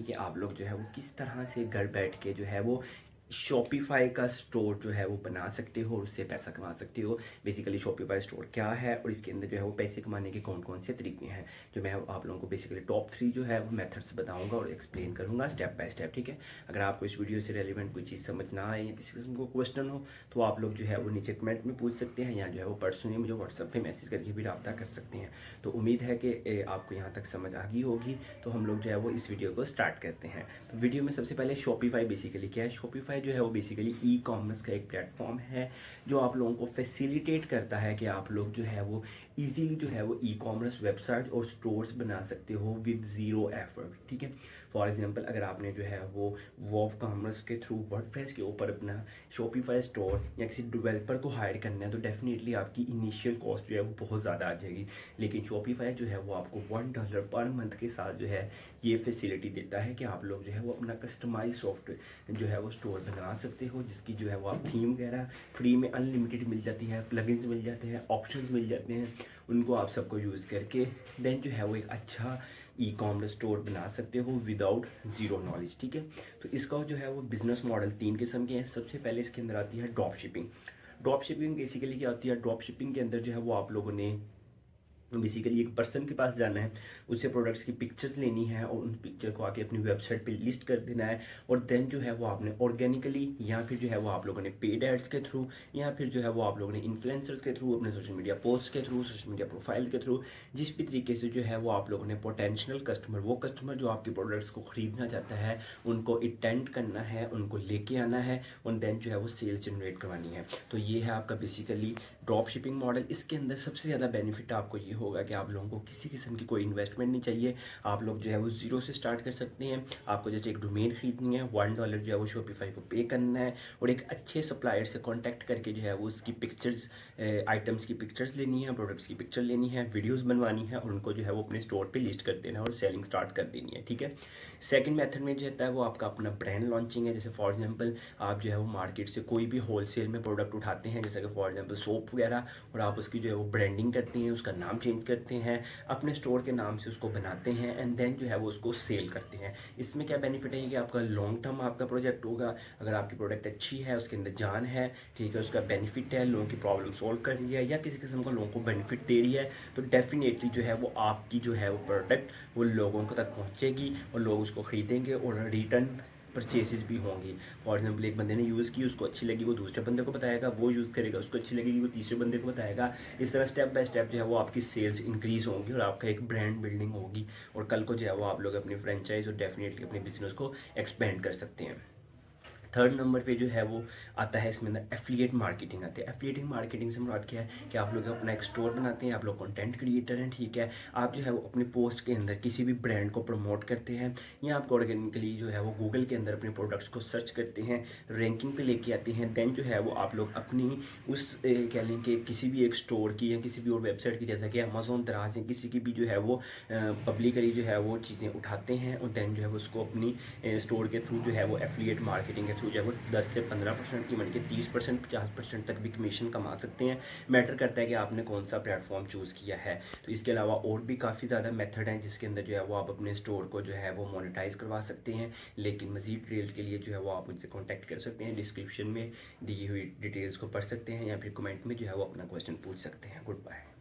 कि आप लोग जो है वो किस तरह से घर बैठ के जो है वो शॉपिफाई का स्टोर जो है वो बना सकते हो और उससे पैसा कमा सकते हो। बेसिकली शॉपिफाई स्टोर क्या है और इसके अंदर जो है वो पैसे कमाने के कौन कौन से तरीके हैं, जो मैं आप लोगों को बेसिकली टॉप 3 जो है वो मेथड्स बताऊंगा और एक्सप्लेन करूंगा स्टेप बाय स्टेप। ठीक है, अगर आपको इस वीडियो से रेलिवेंट कोई चीज़ समझ ना आए या किसी किस्म को क्वेश्चन हो तो आप लोग जो है वो नीचे कमेंट में पूछ सकते हैं या जो है वो पर्सनली मुझे व्हाट्सएप पे मैसेज करके भी रब्ता कर सकते हैं। तो उम्मीद है कि आपको यहाँ तक समझ आ गई होगी। तो हम लोग जो है वो इस वीडियो को स्टार्ट करते हैं। तो वीडियो में सबसे पहले शॉपिफाई बेसिकली क्या है। शॉपिफाई जो है वो बेसिकली ई कॉमर्स का एक प्लेटफॉर्म है जो आप लोगों को फैसिलिटेट करता है कि आप लोग जो है वो इजीली जो है वो ई कॉमर्स वेबसाइट और स्टोर्स बना सकते हो विद ज़ीरो एफर्ट। ठीक है, फॉर एग्जांपल अगर आपने जो है वो वॉव कॉमर्स के थ्रू वर्डप्रेस के ऊपर अपना शॉपिफाई स्टोर या किसी डेवलपर को हायर करना है तो डेफिनेटली आपकी इनिशियल कॉस्ट जो है वो बहुत ज़्यादा आ जाएगी। लेकिन शॉपिफाई जो है वो आपको $1 पर मंथ के साथ जो है ये फैसिलिटी देता है कि आप लोग जो है वो अपना कस्टमाइज सॉफ्टवेयर जो है वो स्टोर बना सकते हो, जिसकी जो है वो आप थीम वगैरह फ्री में अनलिमिटेड मिल जाती है, प्लगइन्स मिल जाते हैं, ऑप्शंस मिल जाते हैं, उनको आप सबको यूज़ करके देन जो है वो एक अच्छा ई कॉमर्स स्टोर बना सकते हो विदाउट ज़ीरो नॉलेज। ठीक है, तो इसका जो है वो बिजनेस मॉडल 3 किस्म के हैं। सबसे पहले इसके अंदर आती है drop shipping. Drop shipping basically क्या होती है, ड्रॉप शिपिंग के अंदर जो है वो आप लोगों ने बेसिकली एक पर्सन के पास जाना है, उससे प्रोडक्ट्स की पिक्चर्स लेनी है और उन पिक्चर को आके अपनी वेबसाइट पे लिस्ट कर देना है और देन जो है वो आपने ऑर्गेनिकली या फिर जो है वो आप लोगों ने पेड एड्स के थ्रू या फिर जो है वो आप लोगों ने इन्फ्लुएंसर्स के थ्रू, अपने सोशल मीडिया पोस्ट के थ्रू, सोशल मीडिया प्रोफाइल के थ्रू, जिस भी तरीके से जो है वो आप लोगों ने पोटेंशियल कस्टमर, वो कस्टमर जो आपके प्रोडक्ट्स को ख़रीदना चाहता है, उनको अटेंड करना है, उनको लेके आना है और देन जो है वो सेल्स जनरेट करवानी है। तो ये है आपका बेसिकली ड्रॉप शिपिंग मॉडल। इसके अंदर सबसे ज़्यादा बेनिफिट आपको ये होगा कि आप लोगों को किसी किस्म की कोई इन्वेस्टमेंट नहीं चाहिए। आप लोग जो है वो ज़ीरो से स्टार्ट कर सकते हैं। आपको जैसे एक डोमेन खरीदनी है, $1 जो है वो शॉपिफाई को पे करना है और एक अच्छे सप्लायर से कॉन्टैक्ट करके जो है वो उसकी पिक्चर्स, आइटम्स की पिक्चर्स लेनी है, प्रोडक्ट्स की पिक्चर लेनी है, वीडियोज़ बनवानी है और उनको जो है वो अपने स्टोर पर लिस्ट कर देना है और सेलिंग स्टार्ट कर देनी है। ठीक है, सेकेंड मेथड में जो है वो आपका अपना ब्रांड लॉन्चिंग है। जैसे फॉर एग्जाम्पल आप जो है वो मार्केट से कोई भी होलसेल में प्रोडक्ट उठाते हैं, जैसे कि फॉर एग्जाम्पल सोप वगैरह, और आप उसकी जो है वो ब्रांडिंग करते हैं, उसका नाम चेंज करते हैं, अपने स्टोर के नाम से उसको बनाते हैं एंड देन जो है वो उसको सेल करते हैं। इसमें क्या बेनिफिट है कि आपका लॉन्ग टर्म आपका प्रोजेक्ट होगा। अगर आपकी प्रोडक्ट अच्छी है, उसके अंदर जान है, ठीक है, उसका बेनिफिट है, लोगों की प्रॉब्लम सॉल्व कर रही है या किसी किस्म का लोगों को बेनिफिट दे रही है, तो डेफिनेटली जो है वो आपकी जो है वो प्रोडक्ट वो लोगों को तक पहुँचेगी और लोग उसको खरीदेंगे और रिटर्न परचेसेस भी होंगी। फॉर एग्जाम्पल एक बंदे ने यूज़ की, उसको अच्छी लगी, वो दूसरे बंदे को बताएगा, वो यूज़ करेगा, उसको अच्छी लगेगी, वो तीसरे बंदे को बताएगा। इस तरह स्टेप बाय स्टेप जो है वो आपकी सेल्स इंक्रीज़ होंगी और आपका एक ब्रांड बिल्डिंग होगी और कल को जो है वो आप लोग अपनी फ्रेंचाइज और डेफिनेटली अपने बिजनेस को एक्सपेंड कर सकते हैं। थर्ड नंबर पे जो है वो आता है, इसमें अंदर एफिलिएट मार्केटिंग आती है। एफिलिएटिंग मार्केटिंग से मुराद क्या है कि आप लोग अपना एक स्टोर बनाते हैं, आप लोग कंटेंट क्रिएटर हैं, ठीक है, आप जो है वो अपने पोस्ट के अंदर किसी भी ब्रांड को प्रमोट करते हैं या आपको ऑर्गेनिकली जो है वो गूगल के अंदर अपने प्रोडक्ट्स को सर्च करते हैं, रैंकिंग पे लेके आते हैं, देन जो है वो आप लोग अपनी उस कह लें कि किसी भी एक स्टोर की या किसी भी और वेबसाइट की, जैसा कि अमेजोन, दराज या किसी की भी जो है वो पब्लिकली जो है वो चीज़ें उठाते हैं और देन जो है वो उसको अपनी स्टोर के थ्रू जो है वो एफिलिएट मार्केटिंग के थ्रू जो है वो 10 से 15% की, मन के 30%, 50% तक भी कमीशन कमा सकते हैं। मैटर करता है कि आपने कौन सा प्लेटफॉर्म चूज़ किया है। तो इसके अलावा और भी काफ़ी ज़्यादा मेथड हैं जिसके अंदर जो है वो आप अपने स्टोर को जो है वो मोनेटाइज करवा सकते हैं। लेकिन मज़ीद डिटेल्स के लिए जो है वो आप मुझसे कॉन्टैक्ट कर सकते हैं, डिस्क्रिप्शन में दी हुई डिटेल्स को पढ़ सकते हैं या फिर कमेंट में जो है वो अपना क्वेश्चन पूछ सकते हैं। Good bye.